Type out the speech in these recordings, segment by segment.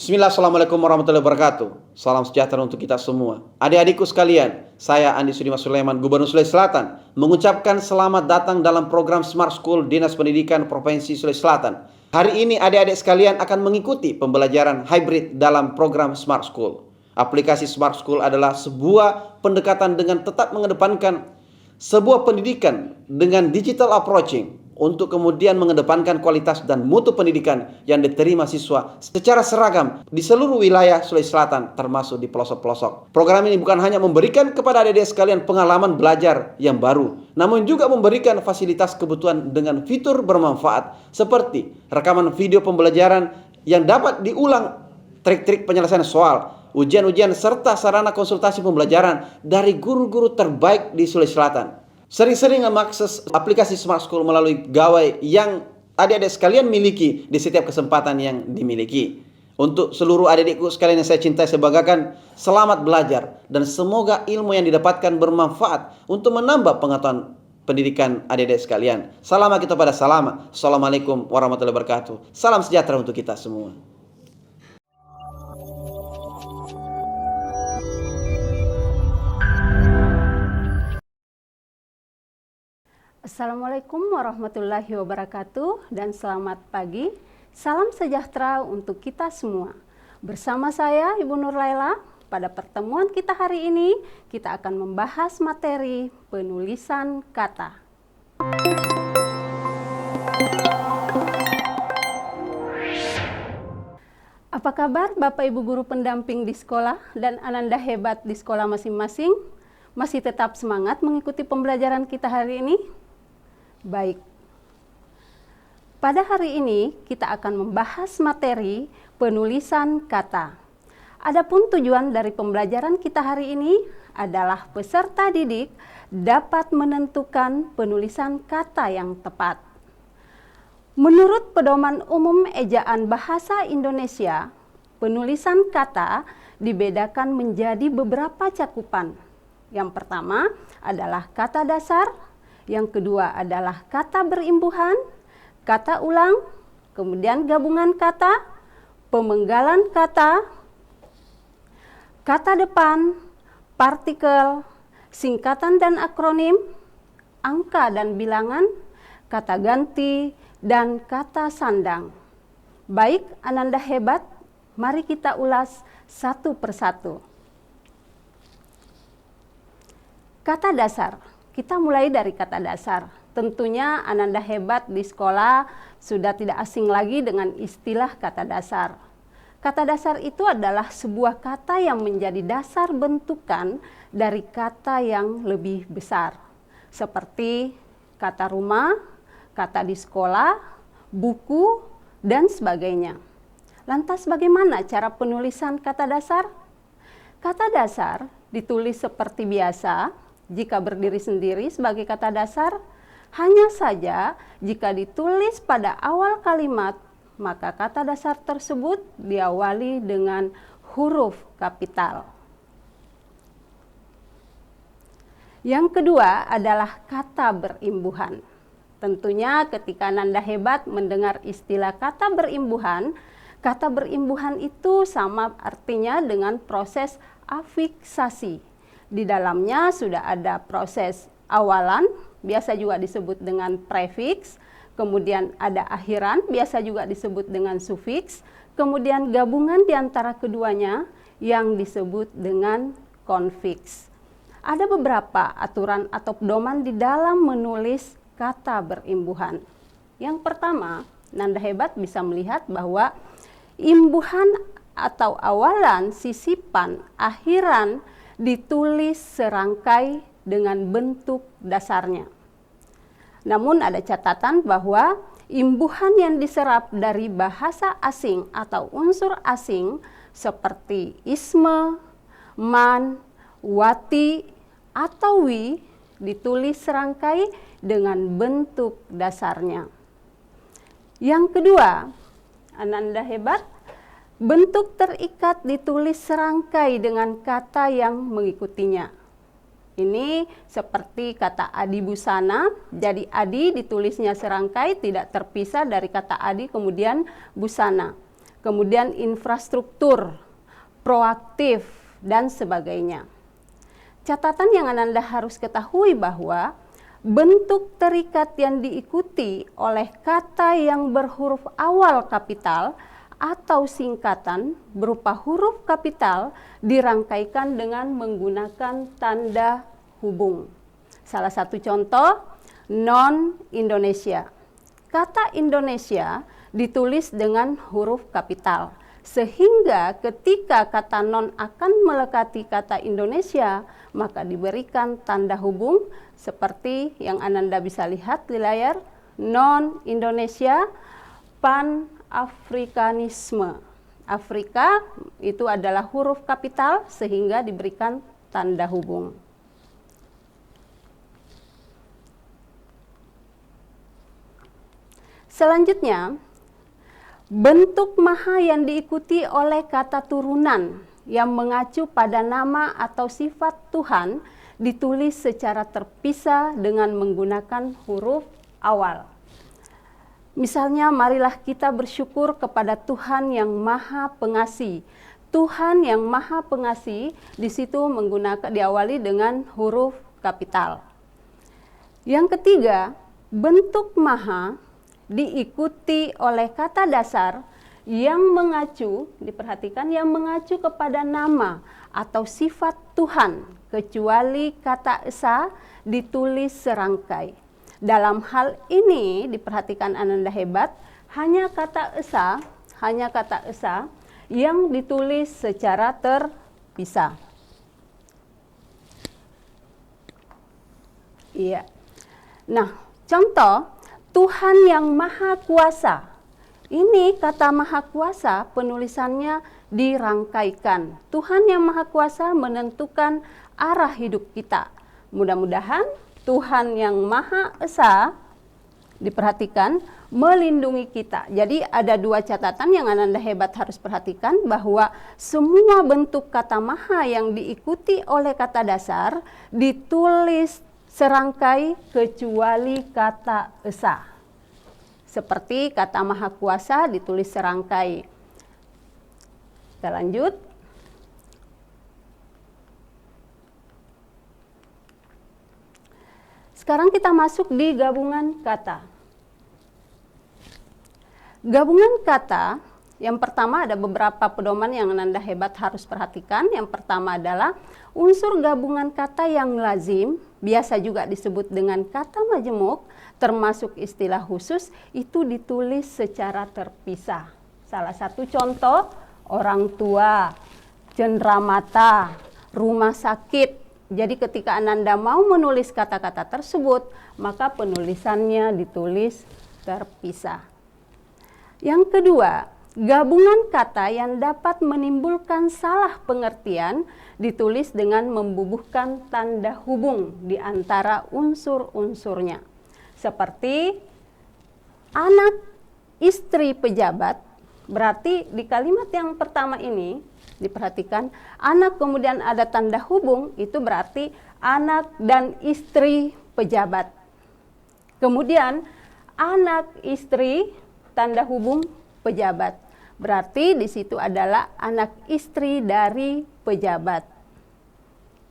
Bismillah, Assalamualaikum warahmatullahi wabarakatuh. Salam sejahtera untuk kita semua. Adik-adikku sekalian, saya Andi Sudimas Sulaiman, Gubernur Sulawesi Selatan, mengucapkan selamat datang dalam program Smart School Dinas Pendidikan Provinsi Sulawesi Selatan. Hari ini adik-adik sekalian akan mengikuti pembelajaran hybrid dalam program Smart School. Aplikasi Smart School adalah sebuah pendekatan dengan tetap mengedepankan sebuah pendidikan dengan digital approaching, untuk kemudian mengedepankan kualitas dan mutu pendidikan yang diterima siswa secara seragam di seluruh wilayah Sulawesi Selatan, termasuk di pelosok-pelosok. Program ini bukan hanya memberikan kepada adik-adik sekalian pengalaman belajar yang baru, namun juga memberikan fasilitas kebutuhan dengan fitur bermanfaat seperti rekaman video pembelajaran yang dapat diulang, trik-trik penyelesaian soal, ujian-ujian, serta sarana konsultasi pembelajaran dari guru-guru terbaik di Sulawesi Selatan. Sering-sering mengakses aplikasi Smart School melalui gawai yang adik-adik sekalian miliki di setiap kesempatan yang dimiliki. Untuk seluruh adik-adikku sekalian yang saya cintai, saya banggakan, selamat belajar dan semoga ilmu yang didapatkan bermanfaat untuk menambah pengetahuan pendidikan adik-adik sekalian. Salam kita pada salam. Assalamualaikum warahmatullahi wabarakatuh. Salam sejahtera untuk kita semua. Assalamualaikum warahmatullahi wabarakatuh dan selamat pagi. Salam sejahtera untuk kita semua. Bersama saya Ibu Nur Laila, pada pertemuan kita hari ini kita akan membahas materi penulisan kata. Apa kabar Bapak Ibu guru pendamping di sekolah dan Ananda hebat di sekolah masing-masing? Masih tetap semangat mengikuti pembelajaran kita hari ini? Baik, pada hari ini kita akan membahas materi penulisan kata. Adapun tujuan dari pembelajaran kita hari ini adalah peserta didik dapat menentukan penulisan kata yang tepat. Menurut Pedoman Umum Ejaan Bahasa Indonesia, penulisan kata dibedakan menjadi beberapa cakupan. Yang pertama adalah kata dasar, yang kedua adalah kata berimbuhan, kata ulang, kemudian gabungan kata, pemenggalan kata, kata depan, partikel, singkatan dan akronim, angka dan bilangan, kata ganti, dan kata sandang. Baik, Ananda hebat, mari kita ulas satu persatu. Kata dasar. Kita mulai dari kata dasar. Tentunya Ananda hebat di sekolah sudah tidak asing lagi dengan istilah kata dasar. Kata dasar itu adalah sebuah kata yang menjadi dasar bentukan dari kata yang lebih besar. Seperti kata rumah, kata di sekolah, buku, dan sebagainya. Lantas bagaimana cara penulisan kata dasar? Kata dasar ditulis seperti biasa. Jika berdiri sendiri sebagai kata dasar, hanya saja jika ditulis pada awal kalimat, maka kata dasar tersebut diawali dengan huruf kapital. Yang kedua adalah kata berimbuhan. Tentunya ketika Ananda hebat mendengar istilah kata berimbuhan itu sama artinya dengan proses afiksasi. Di dalamnya sudah ada proses awalan, biasa juga disebut dengan prefiks, kemudian ada akhiran, biasa juga disebut dengan sufiks, kemudian gabungan di antara keduanya yang disebut dengan konfiks. Ada beberapa aturan atau pedoman di dalam menulis kata berimbuhan. Yang pertama, Nanda hebat bisa melihat bahwa imbuhan atau awalan, sisipan, akhiran ditulis serangkai dengan bentuk dasarnya. Namun ada catatan bahwa imbuhan yang diserap dari bahasa asing atau unsur asing seperti isme, man, wati, atau wi ditulis serangkai dengan bentuk dasarnya. Yang kedua, Ananda hebat, bentuk terikat ditulis serangkai dengan kata yang mengikutinya. Ini seperti kata adi busana, jadi adi ditulisnya serangkai tidak terpisah dari kata adi kemudian busana. kemudian infrastruktur, proaktif, dan sebagainya. Catatan yang Ananda harus ketahui bahwa bentuk terikat yang diikuti oleh kata yang berhuruf awal kapital atau singkatan berupa huruf kapital dirangkaikan dengan menggunakan tanda hubung. Salah satu contoh, non-Indonesia. Kata Indonesia ditulis dengan huruf kapital, sehingga ketika kata non akan melekati kata Indonesia, maka diberikan tanda hubung seperti yang Ananda bisa lihat di layar, non-Indonesia, pan-Afrikanisme. Afrika itu adalah huruf kapital sehingga diberikan tanda hubung. Selanjutnya, bentuk maha yang diikuti oleh kata turunan yang mengacu pada nama atau sifat Tuhan ditulis secara terpisah dengan menggunakan huruf awal. Misalnya, marilah kita bersyukur kepada Tuhan yang Maha Pengasih. Tuhan yang Maha Pengasih di situ diawali dengan huruf kapital. Yang ketiga, bentuk maha diikuti oleh kata dasar yang mengacu, diperhatikan, yang mengacu kepada nama atau sifat Tuhan, kecuali kata esa ditulis serangkai. Dalam hal ini diperhatikan Ananda hebat, hanya kata esa yang ditulis secara terpisah. Iya. Nah, contoh Tuhan yang Maha Kuasa. Ini kata Maha Kuasa penulisannya dirangkaikan. Tuhan yang Maha Kuasa menentukan arah hidup kita. Mudah-mudahan Tuhan yang Maha Esa, diperhatikan, melindungi kita. Jadi ada dua catatan yang Ananda hebat harus perhatikan, bahwa semua bentuk kata maha yang diikuti oleh kata dasar ditulis serangkai kecuali kata esa. Seperti kata Maha Kuasa ditulis serangkai. Kita lanjut. Sekarang kita masuk di gabungan kata. Gabungan kata, yang pertama ada beberapa pedoman yang Ananda hebat harus perhatikan. Yang pertama adalah unsur gabungan kata yang lazim, biasa juga disebut dengan kata majemuk, termasuk istilah khusus, itu ditulis secara terpisah. Salah satu contoh, orang tua, cenderamata, rumah sakit. Jadi ketika Ananda mau menulis kata-kata tersebut, maka penulisannya ditulis terpisah. Yang kedua, gabungan kata yang dapat menimbulkan salah pengertian ditulis dengan membubuhkan tanda hubung di antara unsur-unsurnya. Seperti anak istri pejabat, berarti di kalimat yang pertama ini diperhatikan anak kemudian ada tanda hubung, itu berarti anak dan istri pejabat. Kemudian anak istri tanda hubung pejabat. Berarti di situ adalah anak istri dari pejabat.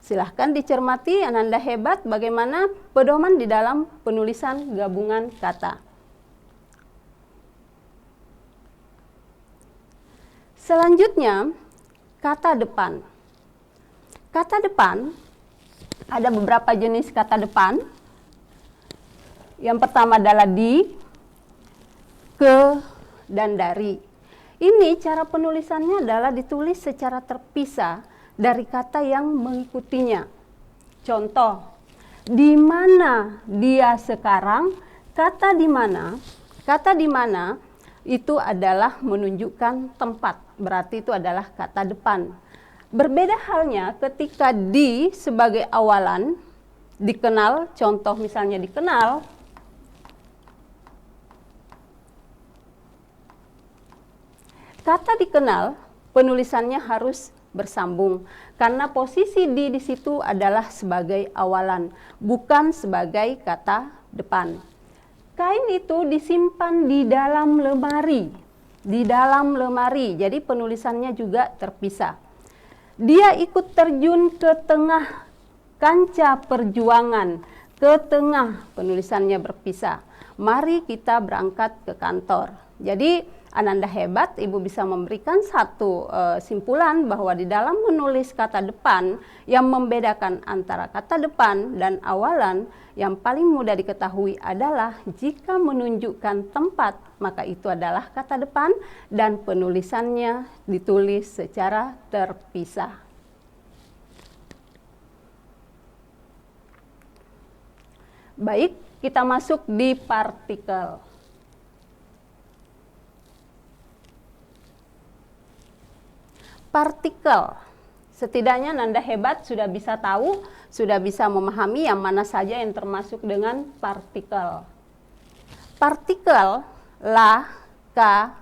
Silahkan dicermati Ananda hebat bagaimana pedoman di dalam penulisan gabungan kata. Selanjutnya, kata depan. Kata depan, ada beberapa jenis kata depan. Yang pertama adalah di, ke, dan dari. Ini cara penulisannya adalah ditulis secara terpisah dari kata yang mengikutinya. Contoh, di mana dia sekarang? Kata di mana itu adalah menunjukkan tempat, berarti itu adalah kata depan. Berbeda halnya ketika di sebagai awalan, dikenal, contoh misalnya dikenal, kata dikenal penulisannya harus bersambung karena posisi di situ adalah sebagai awalan, bukan sebagai kata depan. Kain itu disimpan di dalam lemari. di dalam lemari. Jadi penulisannya juga terpisah. Dia ikut terjun ke tengah kancah perjuangan, ke tengah, penulisannya berpisah. Mari kita berangkat ke kantor. Jadi Ananda hebat, Ibu bisa memberikan satu simpulan bahwa di dalam menulis kata depan yang membedakan antara kata depan dan awalan yang paling mudah diketahui adalah jika menunjukkan tempat, maka itu adalah kata depan dan penulisannya ditulis secara terpisah. Baik, kita masuk di partikel. Partikel, setidaknya Nanda hebat sudah bisa tahu, sudah bisa memahami yang mana saja yang termasuk dengan partikel. Partikel la, ka,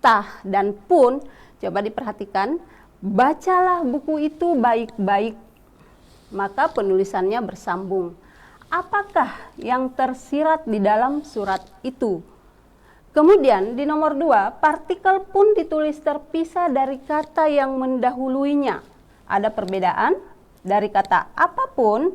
tah, dan pun, coba diperhatikan, bacalah buku itu baik-baik, maka penulisannya bersambung. Apakah yang tersirat di dalam surat itu? Kemudian di nomor 2, partikel pun ditulis terpisah dari kata yang mendahuluinya. Ada perbedaan dari kata apapun.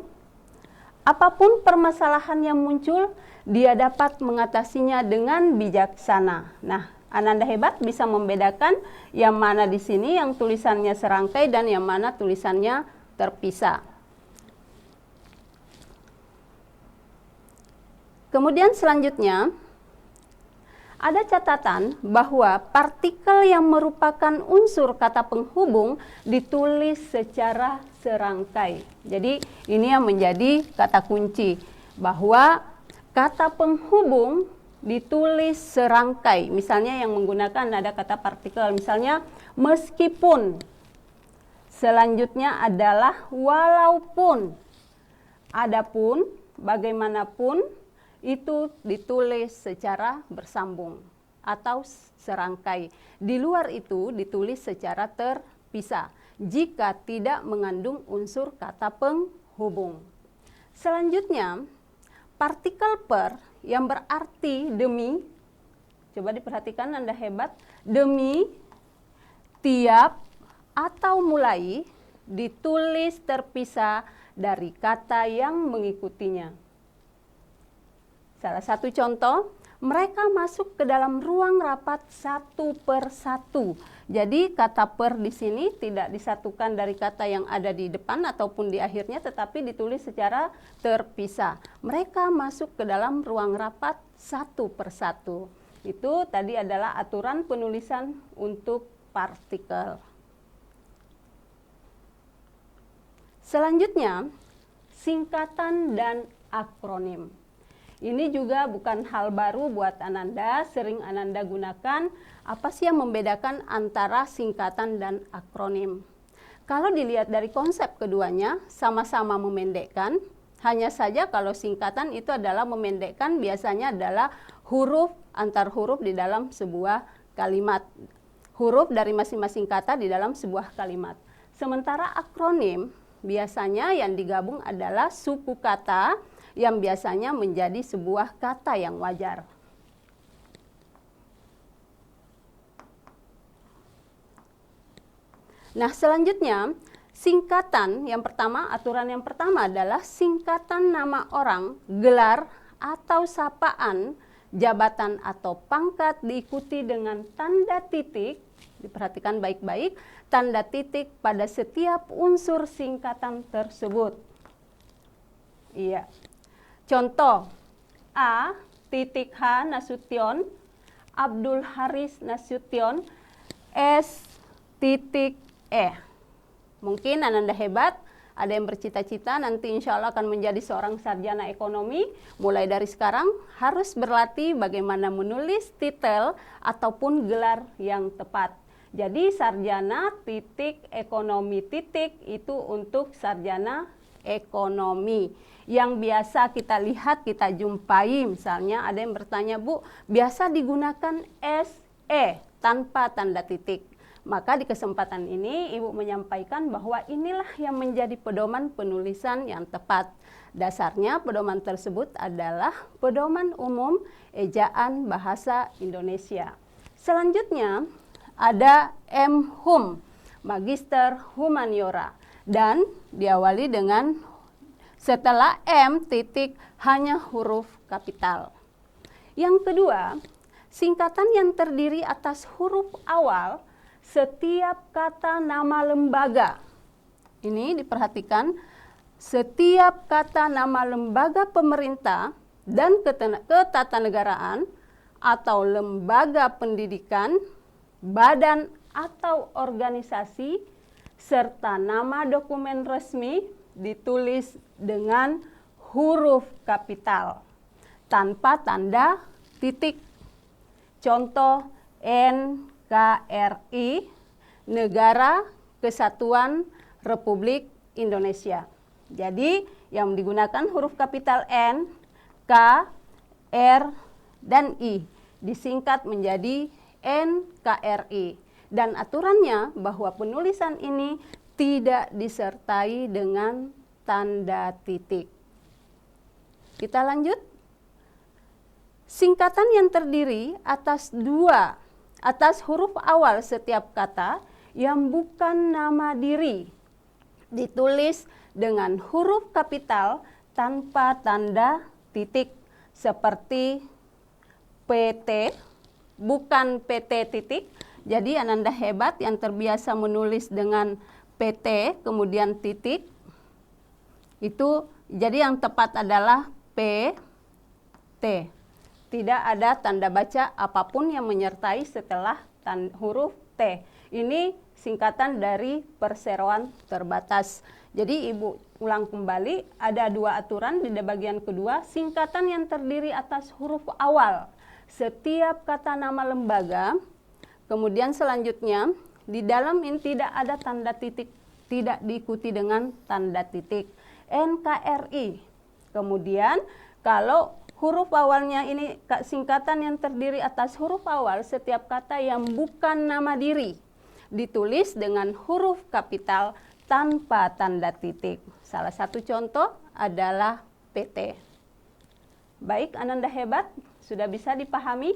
Apapun permasalahan yang muncul, dia dapat mengatasinya dengan bijaksana. Nah, Ananda hebat bisa membedakan yang mana di sini yang tulisannya serangkai dan yang mana tulisannya terpisah. Kemudian selanjutnya, ada catatan bahwa partikel yang merupakan unsur kata penghubung ditulis secara serangkai. Jadi ini yang menjadi kata kunci, bahwa kata penghubung ditulis serangkai. Misalnya yang menggunakan ada kata partikel, misalnya meskipun. Selanjutnya adalah walaupun. Adapun, bagaimanapun, itu ditulis secara bersambung atau serangkai. Di luar itu ditulis secara terpisah jika tidak mengandung unsur kata penghubung. Selanjutnya, partikel per yang berarti demi, coba diperhatikan Anda hebat, demi, tiap, atau mulai ditulis terpisah dari kata yang mengikutinya. Salah satu contoh, mereka masuk ke dalam ruang rapat satu per satu. Jadi kata per di sini tidak disatukan dari kata yang ada di depan ataupun di akhirnya, tetapi ditulis secara terpisah. Mereka masuk ke dalam ruang rapat satu per satu. Itu tadi adalah aturan penulisan untuk partikel. Selanjutnya, singkatan dan akronim. Ini juga bukan hal baru buat Ananda, sering Ananda gunakan. Apa sih yang membedakan antara singkatan dan akronim? Kalau dilihat dari konsep keduanya, sama-sama memendekkan. Hanya saja kalau singkatan itu adalah memendekkan, biasanya adalah huruf antar huruf di dalam sebuah kalimat. Huruf dari masing-masing kata di dalam sebuah kalimat. Sementara akronim, biasanya yang digabung adalah suku kata, yang biasanya menjadi sebuah kata yang wajar. Nah, selanjutnya, singkatan yang pertama, aturan yang pertama adalah singkatan nama orang, gelar, atau sapaan, jabatan atau pangkat diikuti dengan tanda titik, diperhatikan baik-baik, tanda titik pada setiap unsur singkatan tersebut. Iya. Contoh, A titik H Nasution, Abdul Haris Nasution, S titik E. Mungkin Ananda hebat, ada yang bercita-cita nanti insya Allah akan menjadi seorang sarjana ekonomi. Mulai dari sekarang harus berlatih bagaimana menulis titel ataupun gelar yang tepat. Jadi sarjana titik ekonomi titik itu untuk sarjana ekonomi. Yang biasa kita lihat, kita jumpai, misalnya ada yang bertanya, Bu, biasa digunakan SE tanpa tanda titik. Maka di kesempatan ini Ibu menyampaikan bahwa inilah yang menjadi pedoman penulisan yang tepat. Dasarnya pedoman tersebut adalah pedoman umum ejaan bahasa Indonesia. Selanjutnya ada M. Hum, Magister Humaniora, dan diawali dengan setelah M titik hanya huruf kapital. Yang kedua, singkatan yang terdiri atas huruf awal setiap kata nama lembaga. Ini diperhatikan, setiap kata nama lembaga pemerintah dan ketatanegaraan atau lembaga pendidikan, badan atau organisasi, serta nama dokumen resmi ditulis dengan huruf kapital tanpa tanda titik. Contoh NKRI, Negara Kesatuan Republik Indonesia. Jadi yang digunakan huruf kapital N, K, R, dan I disingkat menjadi NKRI. Dan aturannya bahwa penulisan ini tidak disertai dengan tanda titik. Kita lanjut. Singkatan yang terdiri atas huruf awal setiap kata yang bukan nama diri ditulis dengan huruf kapital tanpa tanda titik, seperti PT, bukan PT titik. Jadi Ananda hebat yang terbiasa menulis dengan PT kemudian titik. Itu jadi yang tepat adalah PT. Tidak ada tanda baca apapun yang menyertai setelah huruf T. Ini singkatan dari perseroan terbatas. Jadi Ibu ulang kembali, ada dua aturan di bagian kedua. Singkatan yang terdiri atas huruf awal setiap kata nama lembaga. Kemudian selanjutnya, di dalam ini tidak ada tanda titik, tidak diikuti dengan tanda titik. NKRI. Kemudian kalau huruf awalnya ini singkatan yang terdiri atas huruf awal setiap kata yang bukan nama diri ditulis dengan huruf kapital tanpa tanda titik. Salah satu contoh adalah PT. Baik, Ananda hebat, sudah bisa dipahami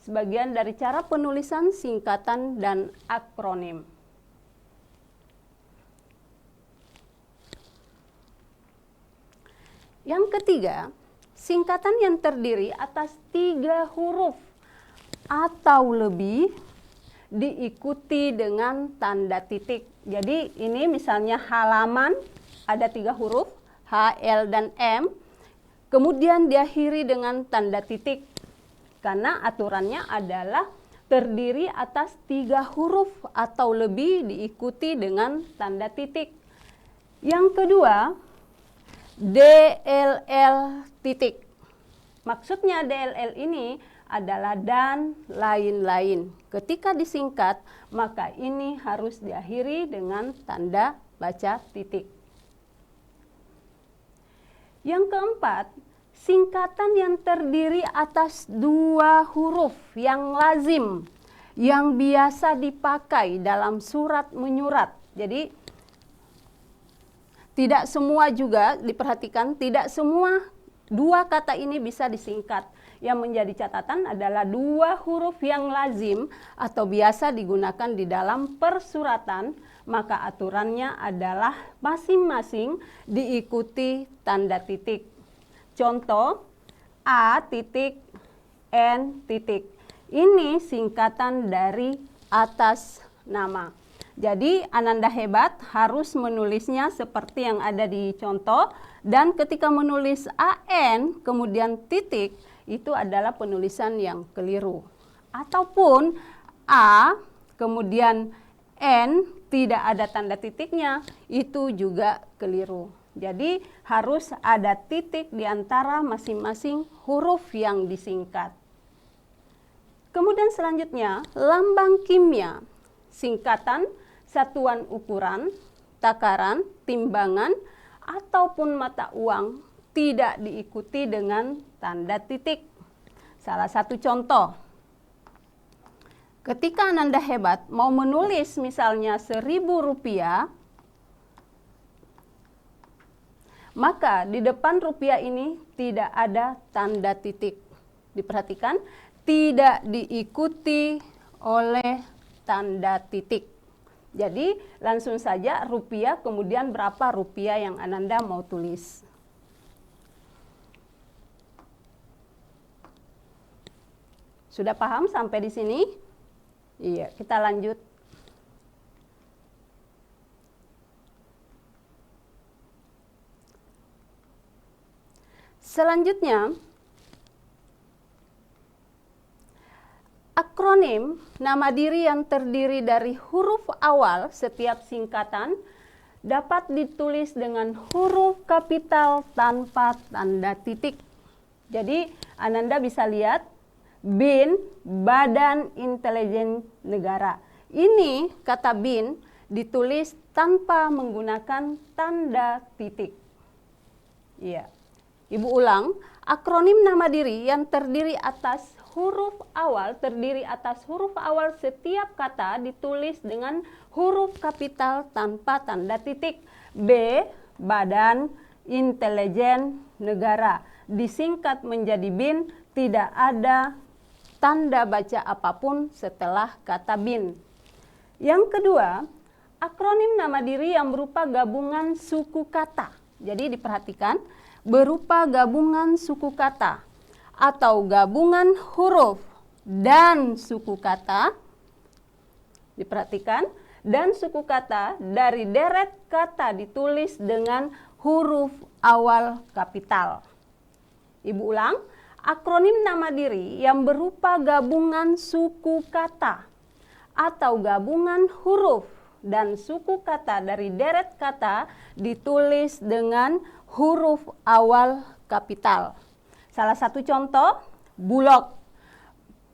sebagian dari cara penulisan singkatan dan akronim. Yang ketiga, singkatan yang terdiri atas 3 huruf atau lebih diikuti dengan tanda titik. Jadi ini misalnya halaman ada 3 huruf, H, L, dan M, kemudian diakhiri dengan tanda titik. Karena aturannya adalah terdiri atas 3 huruf atau lebih diikuti dengan tanda titik. Yang kedua, DLL titik. Maksudnya DLL ini adalah dan lain-lain. Ketika disingkat, maka ini harus diakhiri dengan tanda baca titik. Yang keempat, singkatan yang terdiri atas 2 huruf yang lazim, yang biasa dipakai dalam surat menyurat. Jadi tidak semua juga diperhatikan, tidak semua 2 kata ini bisa disingkat. Yang menjadi catatan adalah 2 huruf yang lazim atau biasa digunakan di dalam persuratan, maka aturannya adalah masing-masing diikuti tanda titik. Contoh, A titik, N titik. Ini singkatan dari atas nama. Jadi Ananda hebat harus menulisnya seperti yang ada di contoh, dan ketika menulis AN kemudian titik, itu adalah penulisan yang keliru. Ataupun A kemudian N tidak ada tanda titiknya, itu juga keliru. Jadi harus ada titik di antara masing-masing huruf yang disingkat. Kemudian selanjutnya, lambang kimia, singkatan, satuan ukuran, takaran, timbangan, ataupun mata uang tidak diikuti dengan tanda titik. Salah satu contoh, ketika Ananda hebat mau menulis misalnya 1.000 rupiah, maka di depan rupiah ini tidak ada tanda titik. Diperhatikan, tidak diikuti oleh tanda titik. Jadi langsung saja rupiah, kemudian berapa rupiah yang Ananda mau tulis. Sudah paham sampai di sini? Iya, kita lanjut. Selanjutnya, akronim nama diri yang terdiri dari huruf awal setiap singkatan dapat ditulis dengan huruf kapital tanpa tanda titik. Jadi, Ananda bisa lihat BIN, Badan Intelijen Negara. Ini kata BIN ditulis tanpa menggunakan tanda titik. Iya. Ibu ulang, akronim nama diri yang terdiri atas huruf awal setiap kata ditulis dengan huruf kapital tanpa tanda titik. B, Badan Intelijen Negara. Disingkat menjadi BIN, tidak ada tanda baca apapun setelah kata BIN. Yang kedua, akronim nama diri yang berupa gabungan suku kata. Jadi diperhatikan, berupa gabungan suku kata atau gabungan huruf dan suku kata. Diperhatikan, dan suku kata dari deret kata ditulis dengan huruf awal kapital. Ibu ulang, akronim nama diri yang berupa gabungan suku kata atau gabungan huruf dan suku kata dari deret kata ditulis dengan huruf awal kapital. Salah satu contoh, Bulog,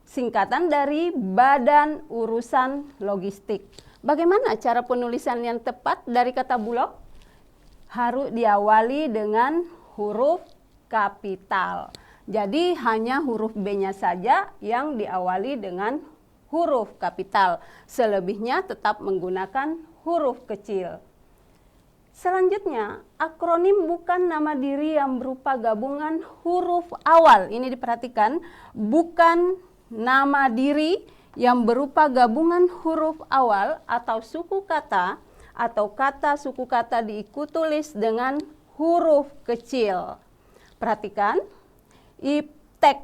singkatan dari Badan Urusan Logistik. Bagaimana cara penulisan yang tepat dari kata Bulog? Harus diawali dengan huruf kapital. Jadi hanya huruf B-nya saja yang diawali dengan huruf kapital. Selebihnya tetap menggunakan huruf kecil. Selanjutnya, akronim bukan nama diri yang berupa gabungan huruf awal. Ini diperhatikan, bukan nama diri yang berupa gabungan huruf awal atau suku kata atau kata suku kata ditulis dengan huruf kecil. Perhatikan, IPTEK,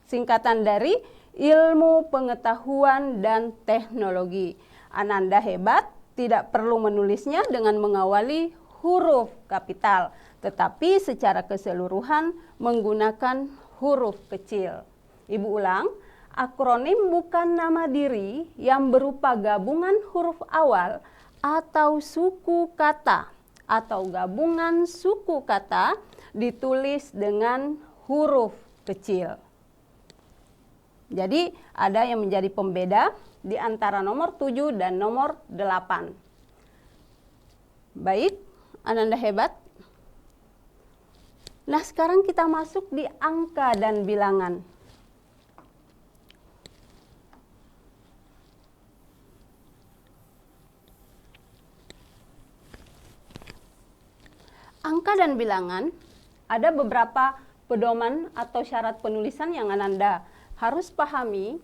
singkatan dari Ilmu Pengetahuan dan Teknologi. Ananda hebat, tidak perlu menulisnya dengan mengawali huruf kapital, tetapi secara keseluruhan menggunakan huruf kecil. Ibu ulang, akronim bukan nama diri yang berupa gabungan huruf awal atau suku kata atau gabungan suku kata ditulis dengan huruf kecil. Jadi ada yang menjadi pembeda di antara nomor 7 dan nomor 8. Baik, Ananda hebat. Nah, sekarang kita masuk di angka dan bilangan. Angka dan bilangan ada beberapa pedoman atau syarat penulisan yang Ananda harus pahami,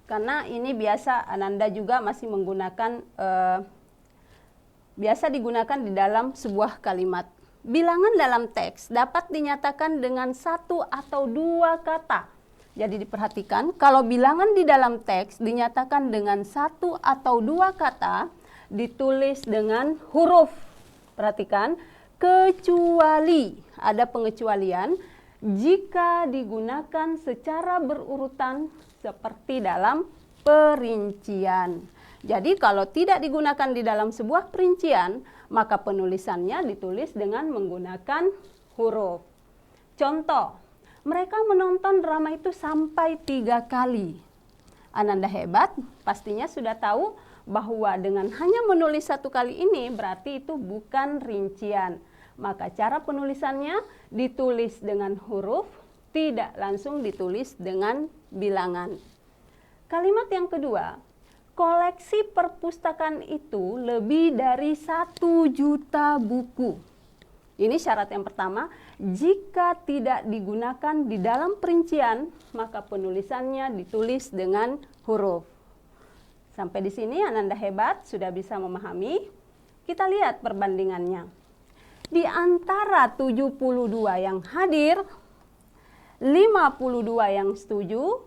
karena ini biasa Ananda juga masih menggunakan, biasa digunakan di dalam sebuah kalimat. Bilangan dalam teks dapat dinyatakan dengan satu atau dua kata. Jadi diperhatikan, kalau bilangan di dalam teks dinyatakan dengan satu atau dua kata, ditulis dengan huruf. Perhatikan, kecuali, ada pengecualian, jika digunakan secara berurutan seperti dalam perincian. Jadi kalau tidak digunakan di dalam sebuah perincian, maka penulisannya ditulis dengan menggunakan huruf. Contoh, mereka menonton drama itu sampai 3 kali. Ananda hebat, pastinya sudah tahu bahwa dengan hanya menulis 1 kali ini berarti itu bukan rincian. Maka cara penulisannya ditulis dengan huruf, tidak langsung ditulis dengan bilangan. Kalimat yang kedua, koleksi perpustakaan itu lebih dari 1 juta buku. Ini syarat yang pertama, jika tidak digunakan di dalam perincian, maka penulisannya ditulis dengan huruf. Sampai di sini Ananda hebat, sudah bisa memahami. Kita lihat perbandingannya. Di antara 72 yang hadir, 52 yang setuju,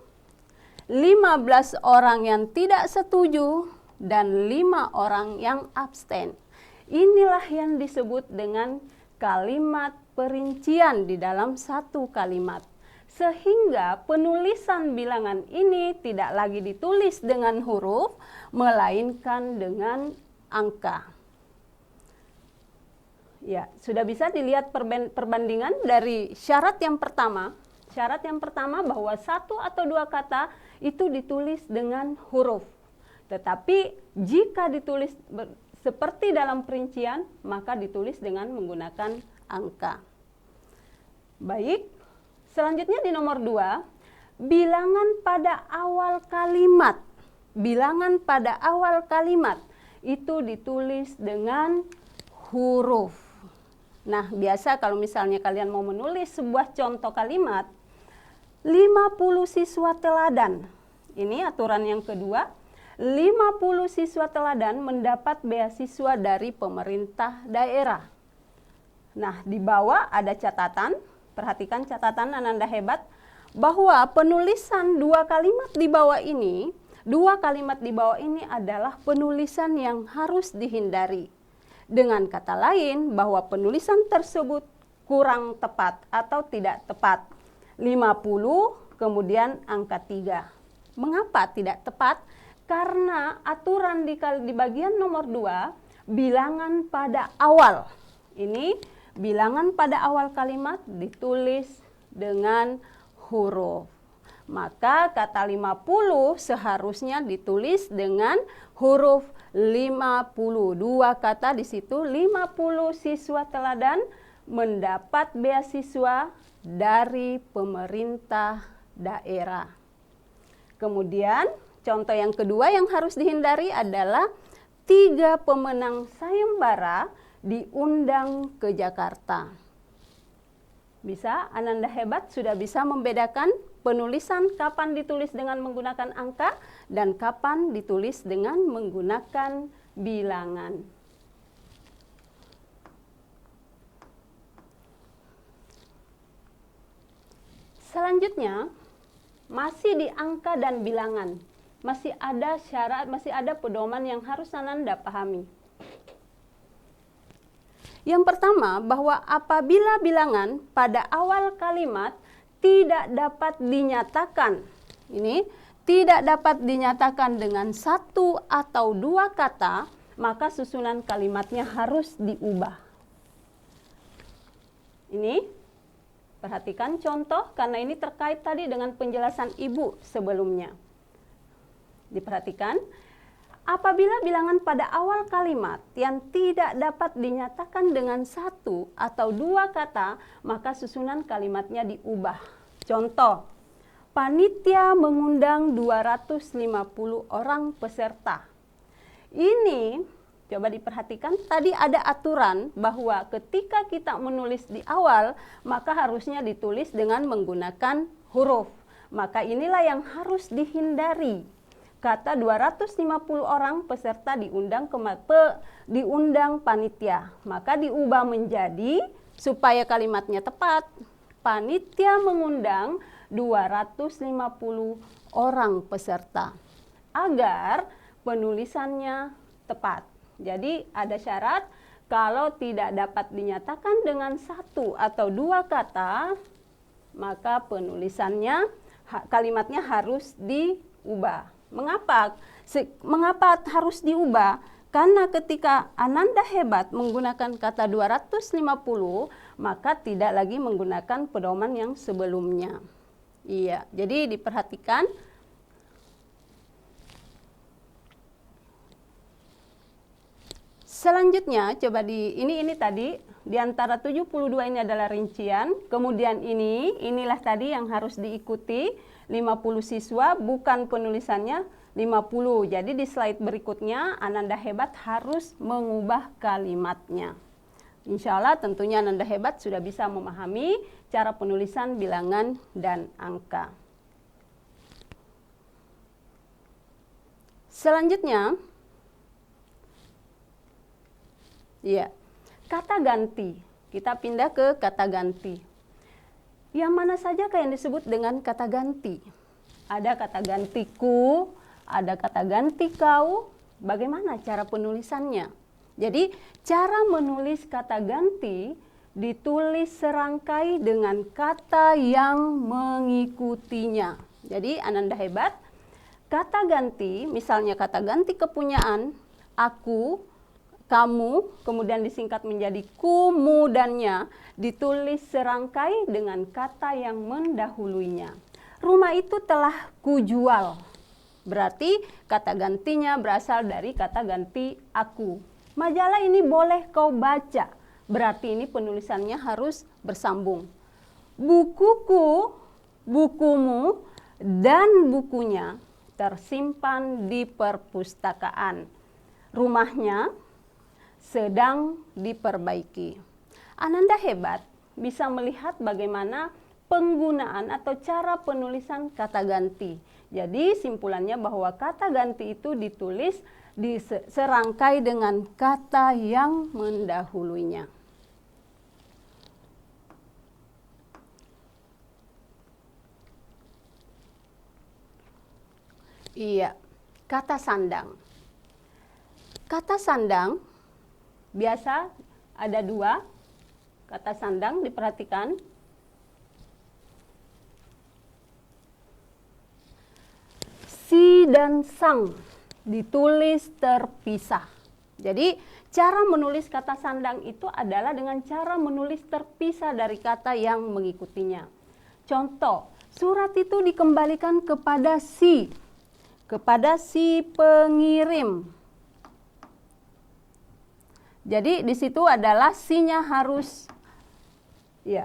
15 orang yang tidak setuju, dan 5 orang yang abstain. Inilah yang disebut dengan kalimat perincian di dalam satu kalimat. Sehingga penulisan bilangan ini tidak lagi ditulis dengan huruf, melainkan dengan angka. Ya, sudah bisa dilihat perbandingan dari syarat yang pertama. Syarat yang pertama bahwa satu atau dua kata itu ditulis dengan huruf. Tetapi jika ditulis seperti dalam perincian, maka ditulis dengan menggunakan angka. Baik, selanjutnya di nomor 2, bilangan pada awal kalimat. Bilangan pada awal kalimat itu ditulis dengan huruf. Nah, biasa kalau misalnya kalian mau menulis sebuah contoh kalimat, 50 siswa teladan. Ini aturan yang kedua. 50 siswa teladan mendapat beasiswa dari pemerintah daerah. Nah, di bawah ada catatan. Perhatikan catatan Ananda hebat. Bahwa penulisan dua kalimat di bawah ini adalah penulisan yang harus dihindari. Dengan kata lain, bahwa penulisan tersebut kurang tepat atau tidak tepat. 50 kemudian angka 3. Mengapa tidak tepat? Karena aturan di bagian nomor 2, bilangan pada awal. Ini bilangan pada awal kalimat ditulis dengan huruf. Maka kata 50 seharusnya ditulis dengan huruf 50. Dua kata di situ, 50 siswa teladan mendapat beasiswa dari pemerintah daerah. Kemudian contoh yang kedua yang harus dihindari adalah 3 pemenang sayembara diundang ke Jakarta. Bisa, Ananda hebat sudah bisa membedakan penulisan kapan ditulis dengan menggunakan angka dan kapan ditulis dengan menggunakan bilangan. Selanjutnya, masih di angka dan bilangan. Masih ada syarat, masih ada pedoman yang harus Ananda pahami. Yang pertama, bahwa apabila bilangan pada awal kalimat tidak dapat dinyatakan, ini tidak dapat dinyatakan dengan 1 atau 2 kata, maka susunan kalimatnya harus diubah. Ini perhatikan contoh, karena ini terkait tadi dengan penjelasan Ibu sebelumnya. Diperhatikan, apabila bilangan pada awal kalimat yang tidak dapat dinyatakan dengan 1 atau 2 kata, maka susunan kalimatnya diubah. Contoh, panitia mengundang 250 orang peserta. Ini coba diperhatikan, tadi ada aturan bahwa ketika kita menulis di awal, maka harusnya ditulis dengan menggunakan huruf. Maka inilah yang harus dihindari. Kata 250 orang peserta diundang panitia. Maka diubah menjadi, supaya kalimatnya tepat, panitia mengundang 250 orang peserta. Agar penulisannya tepat. Jadi ada syarat, kalau tidak dapat dinyatakan dengan 1 atau 2 kata, maka penulisannya, kalimatnya harus diubah. Mengapa? Mengapa harus diubah? Karena ketika Ananda hebat menggunakan kata 250, maka tidak lagi menggunakan pedoman yang sebelumnya. Iya, jadi diperhatikan. Selanjutnya, coba ini tadi, di antara 72 ini adalah rincian, kemudian inilah tadi yang harus diikuti, 50 siswa, bukan penulisannya 50. Jadi di slide berikutnya, Ananda hebat harus mengubah kalimatnya. Insya Allah tentunya Ananda hebat sudah bisa memahami cara penulisan bilangan dan angka. Selanjutnya, ya, kata ganti. Kita pindah ke kata ganti. Yang mana saja yang disebut dengan kata ganti? Ada kata gantiku, ada kata ganti kau. Bagaimana cara penulisannya? Jadi, cara menulis kata ganti ditulis serangkai dengan kata yang mengikutinya. Jadi, Ananda hebat. Kata ganti, misalnya kata ganti kepunyaan, aku, kamu, kemudian disingkat menjadi kumudannya, ditulis serangkai dengan kata yang mendahulunya. Rumah itu telah kujual. Berarti kata gantinya berasal dari kata ganti aku. Majalah ini boleh kau baca. Berarti ini penulisannya harus bersambung. Bukuku, bukumu, dan bukunya tersimpan di perpustakaan. Rumahnya sedang diperbaiki. Ananda hebat bisa melihat bagaimana penggunaan atau cara penulisan kata ganti. Jadi simpulannya bahwa kata ganti itu ditulis diserangkai dengan kata yang mendahulunya. Iya, kata sandang. Kata sandang biasa ada dua. Kata sandang diperhatikan. Si dan sang ditulis terpisah. Jadi cara menulis kata sandang itu adalah dengan cara menulis terpisah dari kata yang mengikutinya. Contoh, surat itu dikembalikan kepada si pengirim. Jadi di situ adalah sinya harus di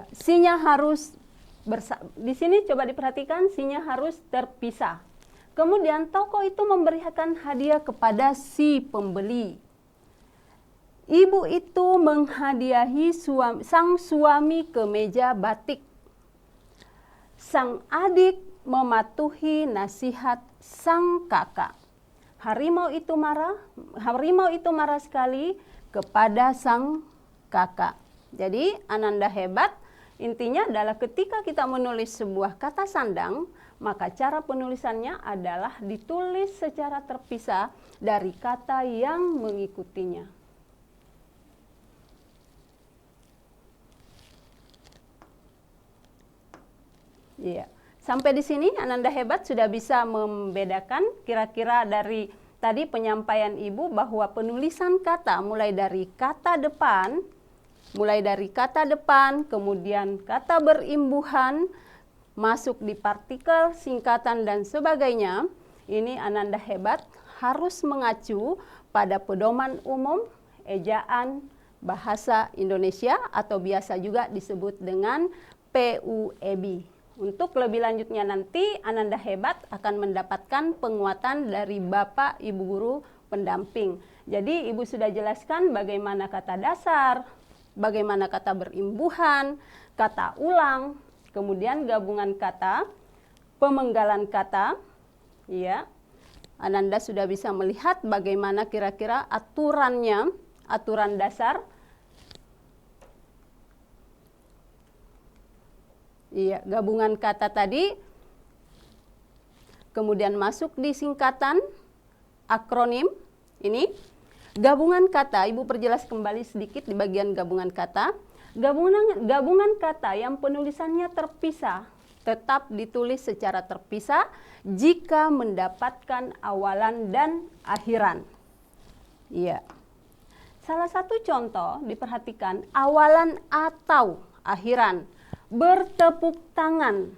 sini coba diperhatikan sinya harus terpisah. Kemudian toko itu memberikan hadiah kepada si pembeli. Ibu itu menghadiahi sang suami kemeja batik. Sang adik mematuhi nasihat sang kakak. Harimau itu marah sekali kepada sang kakak. Jadi Ananda hebat, intinya adalah ketika kita menulis sebuah kata sandang, maka cara penulisannya adalah ditulis secara terpisah dari kata yang mengikutinya. Iya. Sampai di sini Ananda hebat sudah bisa membedakan kira-kira dari tadi penyampaian Ibu bahwa penulisan kata mulai dari kata depan, kemudian kata berimbuhan, masuk di partikel, singkatan dan sebagainya. Ini Ananda hebat harus mengacu pada pedoman umum ejaan bahasa Indonesia atau biasa juga disebut dengan PUEB. Untuk lebih lanjutnya nanti Ananda hebat akan mendapatkan penguatan dari Bapak Ibu guru pendamping. Jadi Ibu sudah jelaskan bagaimana kata dasar, bagaimana kata berimbuhan, kata ulang, kemudian gabungan kata, pemenggalan kata. Ya. Ananda sudah bisa melihat bagaimana kira-kira aturannya, aturan dasar. Iya, gabungan kata tadi, kemudian masuk di singkatan, akronim, ini. Gabungan kata, Ibu perjelas kembali sedikit di bagian gabungan kata. Gabungan kata yang penulisannya terpisah, tetap ditulis secara terpisah jika mendapatkan awalan dan akhiran. Iya. Salah satu contoh diperhatikan awalan atau akhiran. Bertepuk tangan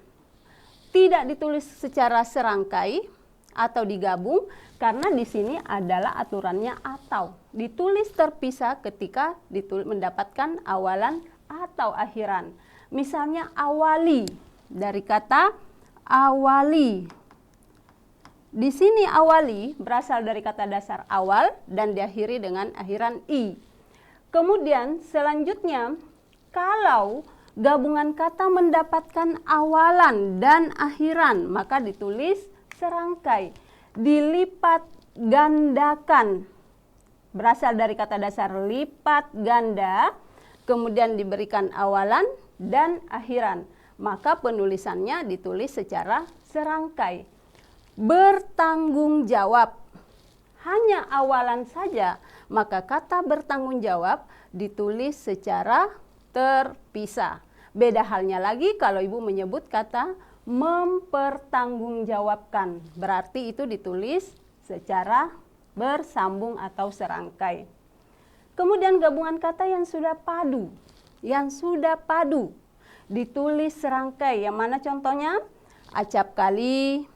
tidak ditulis secara serangkai atau digabung karena di sini adalah aturannya atau ditulis terpisah ketika mendapatkan awalan atau akhiran. Misalnya awali dari kata awali. Di sini awali berasal dari kata dasar awal dan diakhiri dengan akhiran i. Kemudian selanjutnya, kalau gabungan kata mendapatkan awalan dan akhiran, maka ditulis serangkai. Dilipat gandakan, berasal dari kata dasar lipat ganda, kemudian diberikan awalan dan akhiran, maka penulisannya ditulis secara serangkai. Bertanggung jawab, hanya awalan saja, maka kata bertanggung jawab ditulis secara terpisah. Beda halnya lagi kalau ibu menyebut kata mempertanggungjawabkan, berarti itu ditulis secara bersambung atau serangkai. Kemudian gabungan kata yang sudah padu ditulis serangkai. Yang mana contohnya? Acap kali,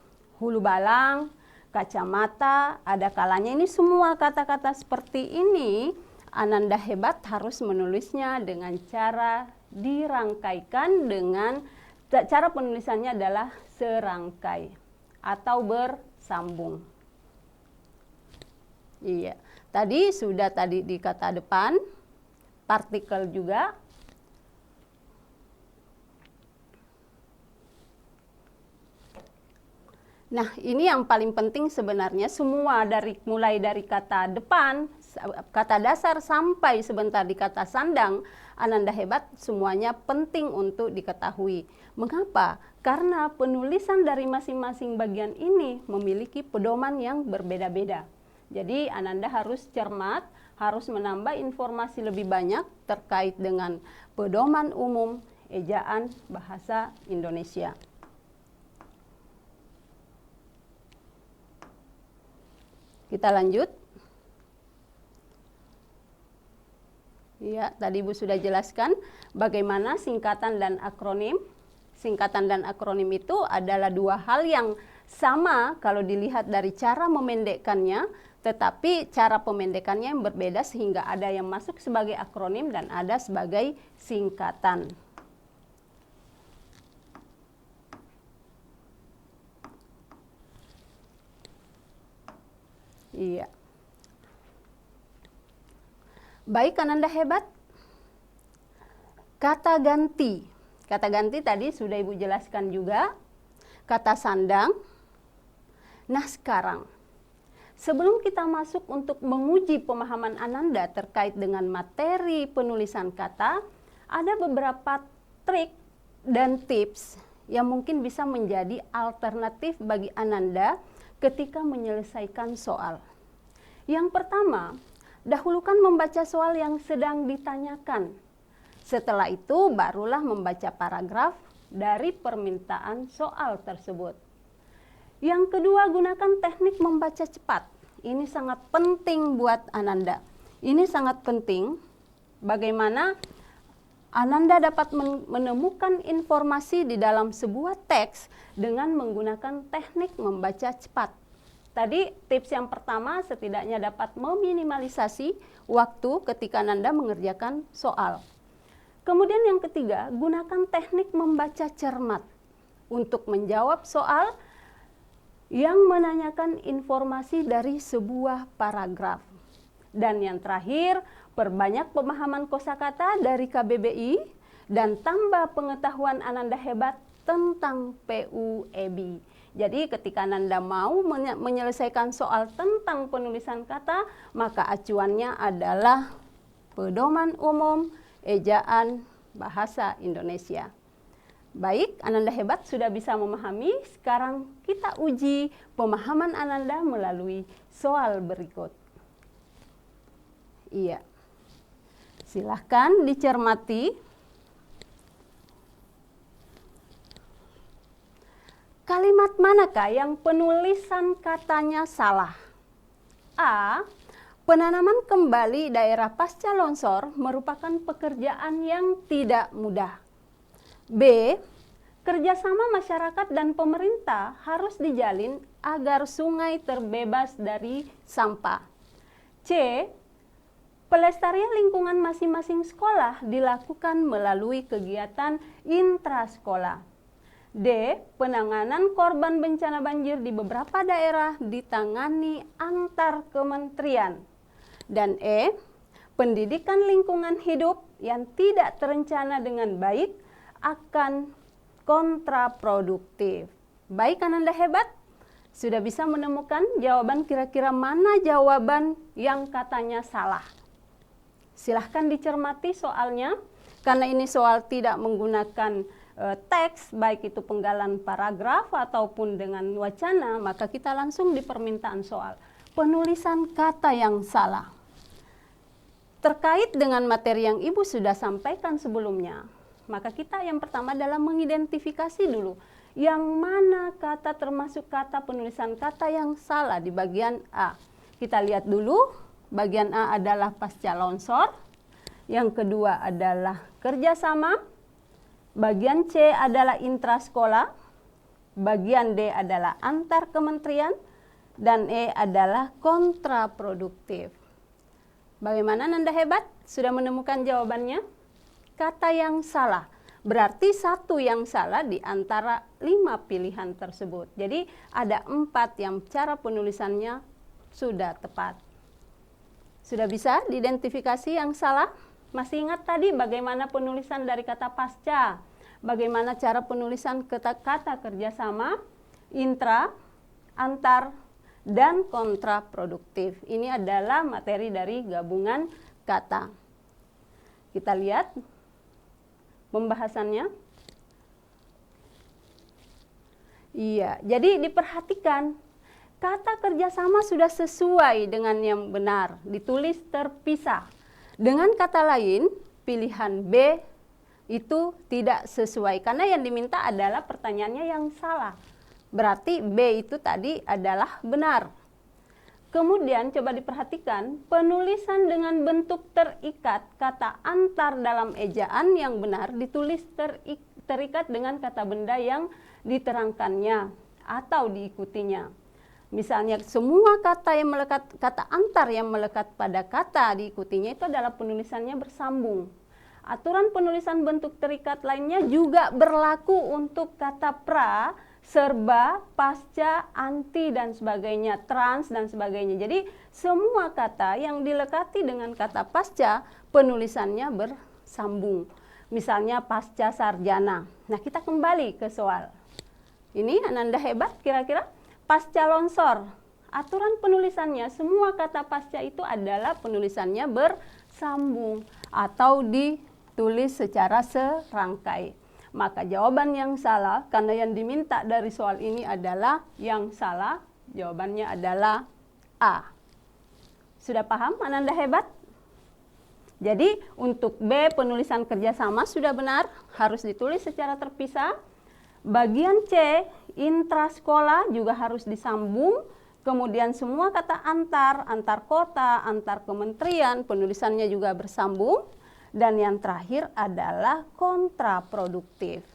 hulu balang, kacamata, ada kalanya. Ini semua kata-kata seperti ini Ananda Hebat harus menulisnya dengan cara dirangkaikan, dengan cara penulisannya adalah serangkai atau bersambung. Iya, tadi sudah di kata depan, partikel juga. Nah, ini yang paling penting sebenarnya, semua mulai dari kata depan, kata dasar sampai sebentar di kata sandang, Ananda Hebat semuanya penting untuk diketahui. Mengapa? Karena penulisan dari masing-masing bagian ini memiliki pedoman yang berbeda-beda. Jadi Ananda harus cermat, harus menambah informasi lebih banyak terkait dengan pedoman umum ejaan bahasa Indonesia. Kita lanjut. Ya, tadi Ibu sudah jelaskan bagaimana singkatan dan akronim. Singkatan dan akronim itu adalah dua hal yang sama kalau dilihat dari cara memendekkannya, tetapi cara pemendekannya yang berbeda sehingga ada yang masuk sebagai akronim dan ada sebagai singkatan. Iya. Baik, Ananda Hebat. Kata ganti. Kata ganti tadi sudah Ibu jelaskan juga. Kata sandang. Nah, sekarang sebelum kita masuk untuk menguji pemahaman Ananda terkait dengan materi penulisan kata, ada beberapa trik dan tips yang mungkin bisa menjadi alternatif bagi Ananda ketika menyelesaikan soal. Yang pertama, dahulukan membaca soal yang sedang ditanyakan. Setelah itu barulah membaca paragraf dari permintaan soal tersebut. Yang kedua, gunakan teknik membaca cepat. Ini sangat penting buat Ananda. Ini sangat penting bagaimana Ananda dapat menemukan informasi di dalam sebuah teks dengan menggunakan teknik membaca cepat. Tadi tips yang pertama setidaknya dapat meminimalisasi waktu ketika Ananda mengerjakan soal. Kemudian yang ketiga, gunakan teknik membaca cermat untuk menjawab soal yang menanyakan informasi dari sebuah paragraf. Dan yang terakhir, perbanyak pemahaman kosakata dari KBBI dan tambah pengetahuan Ananda Hebat tentang PUEB. Jadi ketika Ananda mau menyelesaikan soal tentang penulisan kata, maka acuannya adalah pedoman umum ejaan bahasa Indonesia. Baik, Ananda Hebat sudah bisa memahami. Sekarang kita uji pemahaman Ananda melalui soal berikut. Iya. Silahkan dicermati. Kalimat manakah yang penulisan katanya salah? A. Penanaman kembali daerah pasca longsor merupakan pekerjaan yang tidak mudah. B. Kerjasama masyarakat dan pemerintah harus dijalin agar sungai terbebas dari sampah. C. Pelestarian lingkungan masing-masing sekolah dilakukan melalui kegiatan intrasekolah. D. Penanganan korban bencana banjir di beberapa daerah ditangani antar kementerian. Dan E. pendidikan lingkungan hidup yang tidak terencana dengan baik akan kontraproduktif. Baik, Ananda hebat, sudah bisa menemukan jawaban, kira-kira mana jawaban yang katanya salah. Silahkan dicermati soalnya, karena ini soal tidak menggunakan teks, baik itu penggalan paragraf ataupun dengan wacana, maka kita langsung di permintaan soal. Penulisan kata yang salah. Terkait dengan materi yang Ibu sudah sampaikan sebelumnya, maka kita yang pertama adalah mengidentifikasi dulu yang mana kata termasuk kata penulisan kata yang salah di bagian A. Kita lihat dulu, bagian A adalah pasca longsor, yang kedua adalah kerjasama, bagian C adalah intrasekolah, bagian D adalah antar kementerian, dan E adalah kontraproduktif. Bagaimana Nanda hebat? Sudah menemukan jawabannya? Kata yang salah. Berarti satu yang salah di antara 5 pilihan tersebut. Jadi ada 4 yang cara penulisannya sudah tepat. Sudah bisa diidentifikasi yang salah? Masih ingat tadi bagaimana penulisan dari kata pasca? Bagaimana cara penulisan kata kerjasama, intra, antar, dan kontraproduktif. Ini adalah materi dari gabungan kata. Kita lihat pembahasannya. Iya, jadi diperhatikan kata kerjasama sudah sesuai dengan yang benar, ditulis terpisah. Dengan kata lain, pilihan B itu tidak sesuai karena yang diminta adalah pertanyaannya yang salah. Berarti B itu tadi adalah benar. Kemudian coba diperhatikan penulisan dengan bentuk terikat kata antar dalam ejaan yang benar ditulis terikat dengan kata benda yang diterangkannya atau diikutinya. Misalnya semua kata yang melekat, kata antar yang melekat pada kata diikutinya itu adalah penulisannya bersambung. Aturan penulisan bentuk terikat lainnya juga berlaku untuk kata pra, serba, pasca, anti, dan sebagainya, trans, dan sebagainya. Jadi semua kata yang dilekati dengan kata pasca, penulisannya bersambung. Misalnya pasca sarjana. Nah, kita kembali ke soal. Ini Ananda hebat kira-kira. Pasca longsor. Aturan penulisannya, semua kata pasca itu adalah penulisannya bersambung atau ditulis secara serangkai. Maka jawaban yang salah, karena yang diminta dari soal ini adalah yang salah, jawabannya adalah A. Sudah paham Ananda hebat? Jadi untuk B penulisan kerjasama sudah benar, harus ditulis secara terpisah. Bagian C, intrasekolah juga harus disambung. Kemudian semua kata antar, antar kota, antar kementerian, penulisannya juga bersambung. Dan yang terakhir adalah kontraproduktif.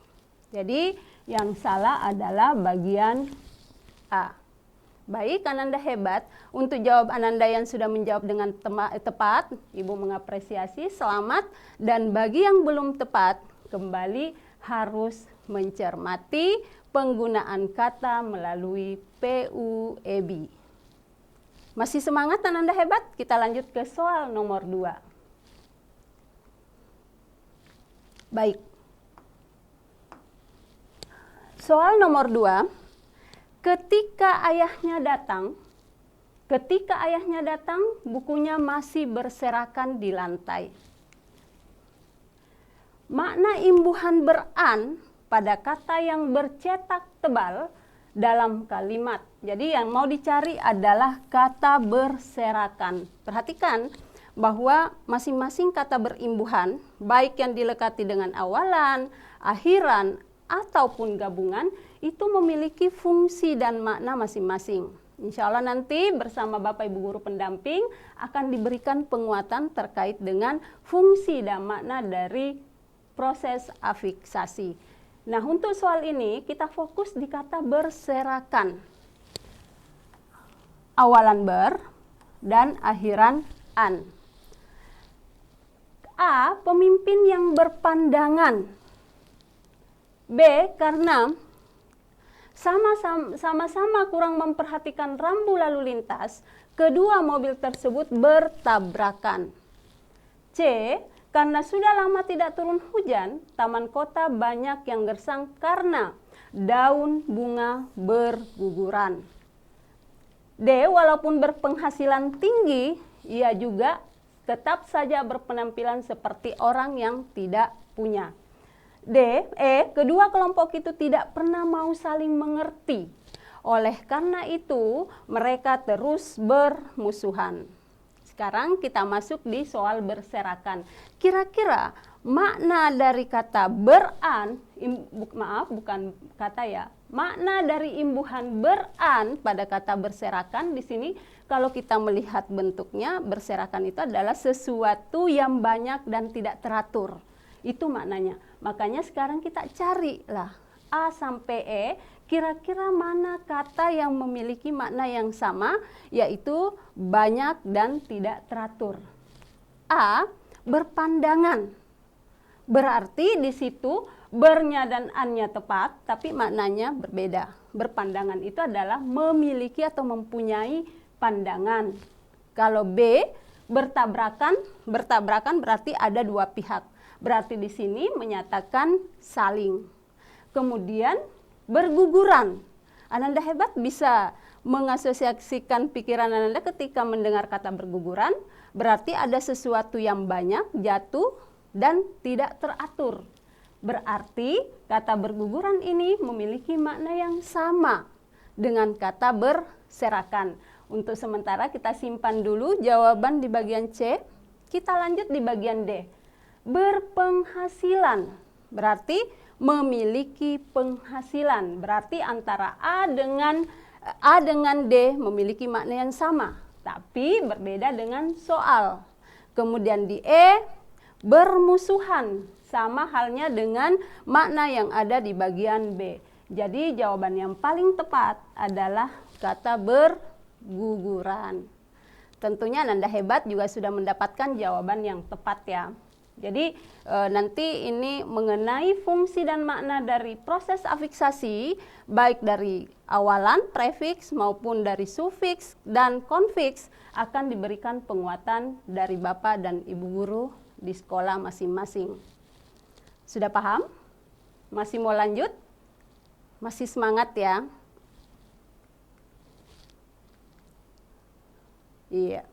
Jadi yang salah adalah bagian A. Baik, Ananda hebat. Untuk jawab Ananda yang sudah menjawab dengan tepat, Ibu mengapresiasi, selamat. Dan bagi yang belum tepat, kembali harus mencermati penggunaan kata melalui PUEB. Masih semangat Ananda hebat? Kita lanjut ke soal nomor 2. Baik. Soal nomor 2, ketika ayahnya datang, bukunya masih berserakan di lantai. Makna imbuhan beran pada kata yang bercetak tebal dalam kalimat. Jadi yang mau dicari adalah kata berserakan. Perhatikan bahwa masing-masing kata berimbuhan, baik yang dilekati dengan awalan, akhiran, ataupun gabungan, itu memiliki fungsi dan makna masing-masing. Insya Allah nanti bersama Bapak Ibu Guru pendamping akan diberikan penguatan terkait dengan fungsi dan makna dari proses afiksasi. Nah, untuk soal ini kita fokus di kata berserakan. Awalan ber dan akhiran an. A, pemimpin yang berpandangan. B, karena sama-sama kurang memperhatikan rambu lalu lintas, kedua mobil tersebut bertabrakan. C. Karena sudah lama tidak turun hujan, taman kota banyak yang gersang karena daun bunga berguguran. D. Walaupun berpenghasilan tinggi, ia juga tetap saja berpenampilan seperti orang yang tidak punya. D. Kedua kelompok itu tidak pernah mau saling mengerti. Oleh karena itu, mereka terus bermusuhan. Sekarang kita masuk di soal berserakan. Kira-kira makna dari kata beran, makna dari imbuhan beran pada kata berserakan di sini, kalau kita melihat bentuknya, berserakan itu adalah sesuatu yang banyak dan tidak teratur. Itu maknanya. Makanya sekarang kita carilah A sampai E, kira-kira mana kata yang memiliki makna yang sama, yaitu banyak dan tidak teratur. A. Berpandangan. Berarti di situ bernya dan annya tepat, tapi maknanya berbeda. Berpandangan itu adalah memiliki atau mempunyai pandangan. Kalau B. Bertabrakan berarti ada dua pihak. Berarti di sini menyatakan saling. Kemudian berguguran. Ananda hebat bisa mengasosiasikan pikiran Ananda ketika mendengar kata berguguran, berarti ada sesuatu yang banyak jatuh dan tidak teratur. Berarti kata berguguran ini memiliki makna yang sama dengan kata berserakan. Untuk sementara kita simpan dulu jawaban di bagian C. Kita lanjut di bagian D. Berpenghasilan berarti memiliki penghasilan. Berarti antara A dengan D memiliki makna yang sama, tapi berbeda dengan soal. Kemudian di E, bermusuhan, sama halnya dengan makna yang ada di bagian B. Jadi jawaban yang paling tepat adalah kata berguguran. Tentunya Ananda hebat juga sudah mendapatkan jawaban yang tepat ya. Jadi nanti ini mengenai fungsi dan makna dari proses afiksasi, baik dari awalan, prefiks maupun dari sufiks dan konfiks, akan diberikan penguatan dari Bapak dan Ibu guru di sekolah masing-masing. Sudah paham? Masih mau lanjut? Masih semangat ya? Iya.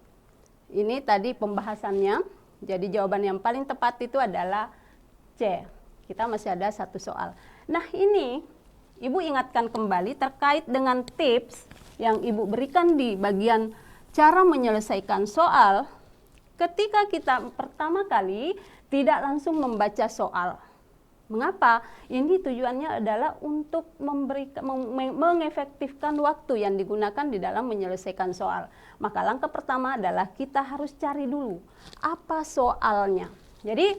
Ini tadi pembahasannya. Jadi jawaban yang paling tepat itu adalah C. Kita masih ada satu soal. Nah ini Ibu ingatkan kembali terkait dengan tips yang Ibu berikan di bagian cara menyelesaikan soal. Ketika kita pertama kali tidak langsung membaca soal. Mengapa? Ini tujuannya adalah untuk mengefektifkan waktu yang digunakan di dalam menyelesaikan soal. Maka langkah pertama adalah kita harus cari dulu apa soalnya. Jadi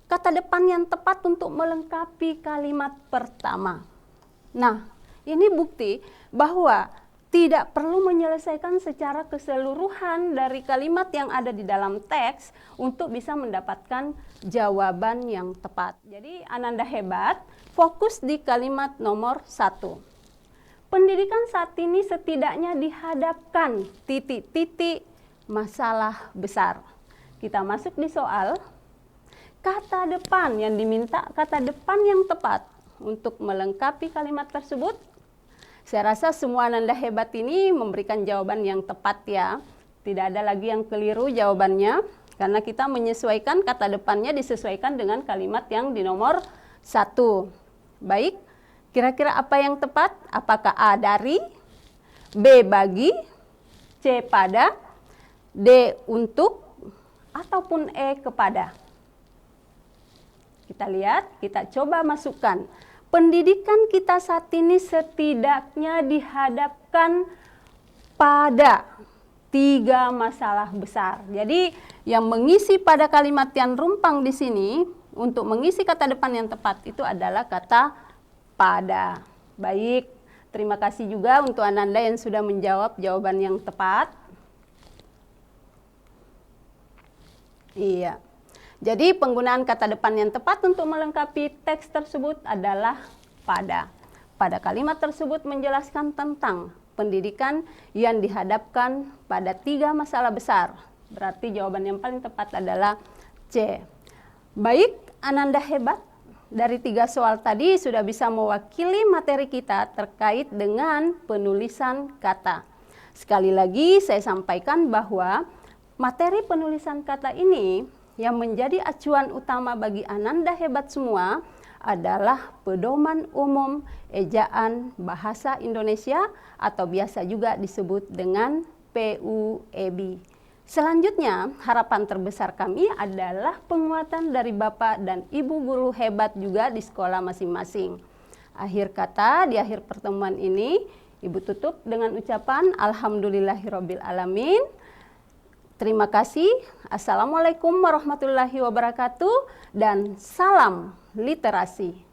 kata depan yang tepat untuk melengkapi kalimat pertama. Nah, ini bukti bahwa tidak perlu menyelesaikan secara keseluruhan dari kalimat yang ada di dalam teks untuk bisa mendapatkan jawaban yang tepat. Jadi Ananda hebat, fokus di kalimat nomor 1. Pendidikan saat ini setidaknya dihadapkan titik-titik masalah besar. Kita masuk di soal. Kata depan yang diminta, kata depan yang tepat untuk melengkapi kalimat tersebut. Saya rasa semua Ananda hebat ini memberikan jawaban yang tepat ya. Tidak ada lagi yang keliru jawabannya. Karena kita menyesuaikan kata depannya disesuaikan dengan kalimat yang di nomor 1. Baik, kira-kira apa yang tepat? Apakah A dari, B bagi, C pada, D untuk, ataupun E kepada? Kita lihat, kita coba masukkan. Pendidikan kita saat ini setidaknya dihadapkan pada 3 masalah besar. Jadi yang mengisi pada kalimat yang rumpang di sini untuk mengisi kata depan yang tepat itu adalah kata pada. Baik, terima kasih juga untuk Ananda yang sudah menjawab jawaban yang tepat. Iya. Jadi penggunaan kata depan yang tepat untuk melengkapi teks tersebut adalah pada. Pada kalimat tersebut menjelaskan tentang pendidikan yang dihadapkan pada 3 masalah besar. Berarti jawaban yang paling tepat adalah C. Baik, Ananda hebat. Dari 3 soal tadi sudah bisa mewakili materi kita terkait dengan penulisan kata. Sekali lagi saya sampaikan bahwa materi penulisan kata ini yang menjadi acuan utama bagi Ananda hebat semua adalah Pedoman Umum Ejaan Bahasa Indonesia atau biasa juga disebut dengan PUEB. Selanjutnya, harapan terbesar kami adalah penguatan dari Bapak dan Ibu guru hebat juga di sekolah masing-masing. Akhir kata, di akhir pertemuan ini, Ibu tutup dengan ucapan Alhamdulillahirabbil alamin. Terima kasih. Assalamualaikum warahmatullahi wabarakatuh dan salam literasi.